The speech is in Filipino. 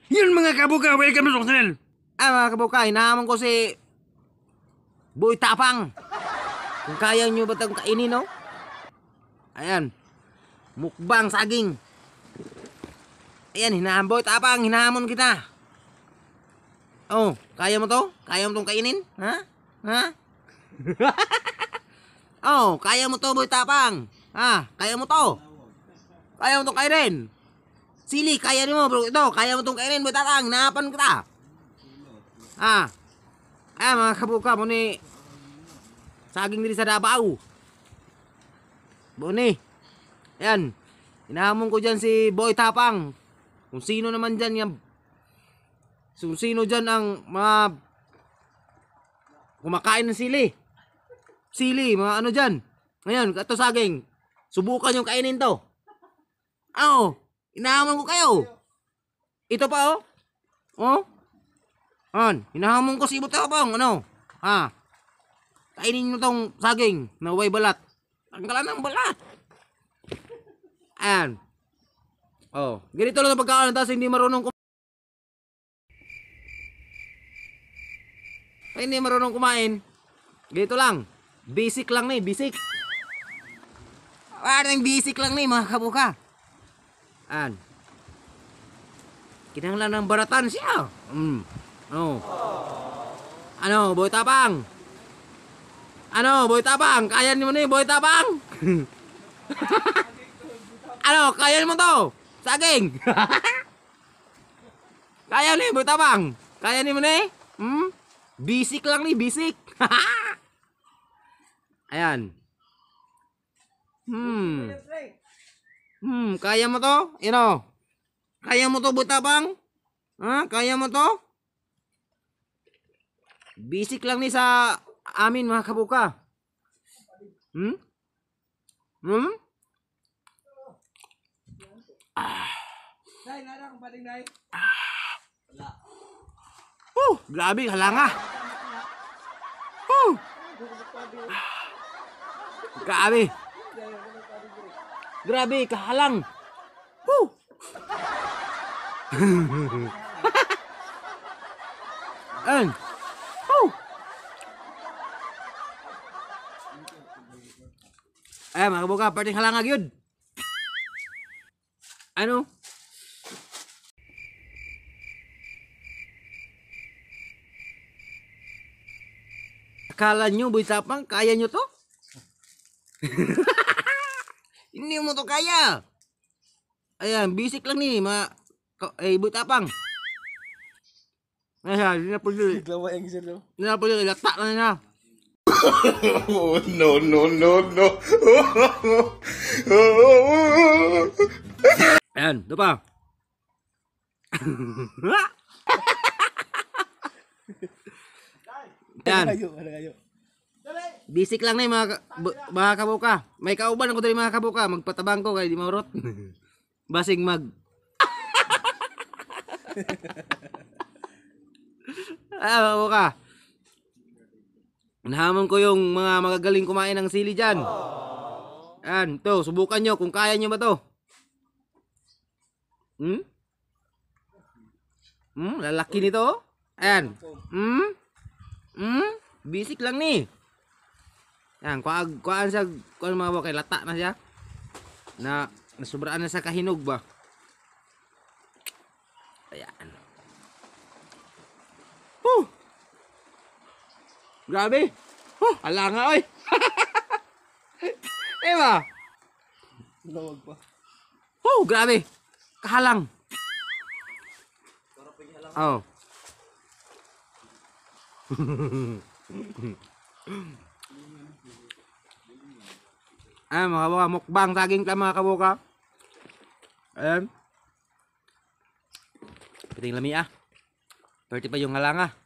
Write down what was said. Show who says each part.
Speaker 1: Yun mga kabuka, welcome to channel.
Speaker 2: Mga kabuka, hinahamon ko si Boy Tapang. Kung kaya nyo ba itong kainin, no? Ayan. Mukbang saging. Ayan, hinahamon Boy Tapang, hinahamon kita. Oh, kaya mo to? Kaya mo itong kainin? Ha? Ha? Oh, kaya mo to, Boy Tapang. Ha? Kaya mo to? Kaya mo itong kainin? Sili, kaya mo bro. Ito, kaya mo itong kainin, Boy Tapang. Hinahapan kita. Ah. Ayan mga kabuka mo ni saging diri sa Davao. Boni. Ayan. Hinahamon ko dyan si Boy Tapang. Kung sino naman dyan yung kung sino dyan ang mga kumakain ng sili. Sili, mga ano dyan. Ngayon, ito saging. Subukan yung kainin to. Oo. Hinahamon ko kayo. Ito pa oh. Oh. An, hinahamon ko si Boy Tapang, ano? Ha? Kainin mo tong saging na way balat. Tanggalan ng balat. Ayan. Oh, ganito lang ang pagkain tapos hindi marunong hindi marunong kumain. Ganito lang. Basic lang ni, basic. Parang basic lang ni mga kabuka. Ayan. Kinahanglan ng baratan siya. Oh. Ano, Boy Tapang? Ano, Boy Tapang? Kaya mo ni Boy Tapang? Ano, kaya mo to? Saging. Kaya ni Boy Tapang? Kaya ni mo ni? Basic lang ni, basic. Ayan. Kaya mo to? Ino. Kaya mo to, Boy Tapang? Ha? Kaya mo to? Basic lang ni sa amin mga kabuka. Grabe, halanga. Grabe. Grabe, kahalang. Ayan. Mga kabuka, parting halangag yun. Ano? Akala nyo, Boy Tapang, kaya nyo to? Hindi mo to kaya. Ayan, basic lang ni, Boy Tapang. Ayan, hindi na po yun. Hindi na po yun, ilata na niya.
Speaker 3: Oh, no, no, no, no.
Speaker 2: Ayan, ito pa. Ayan. Basic lang na yung mga kabuka. May kauban ako dali mga kabuka. Magpatabang ko kaya di maurot. Basing mga kabuka. Nahamon ko yung mga magagaling kumain ng sili dyan. Ayan, to, subukan nyo kung kaya nyo ba to. Lalaki nito. Ayan. Basic lang ni. Ayan, kuhaan siya, kuhaan mga bakay, lata na siya. Nasubraan na sa kahinog ba. Ayan. Grabe. Alanga oy. Diba?
Speaker 4: Lawag pa.
Speaker 2: Grabe. Kahalang. Oh. Mga kabuka, mukbang saging ka mga kabuka. Ayan. Piting lami ah. Pwede pa yung halanga.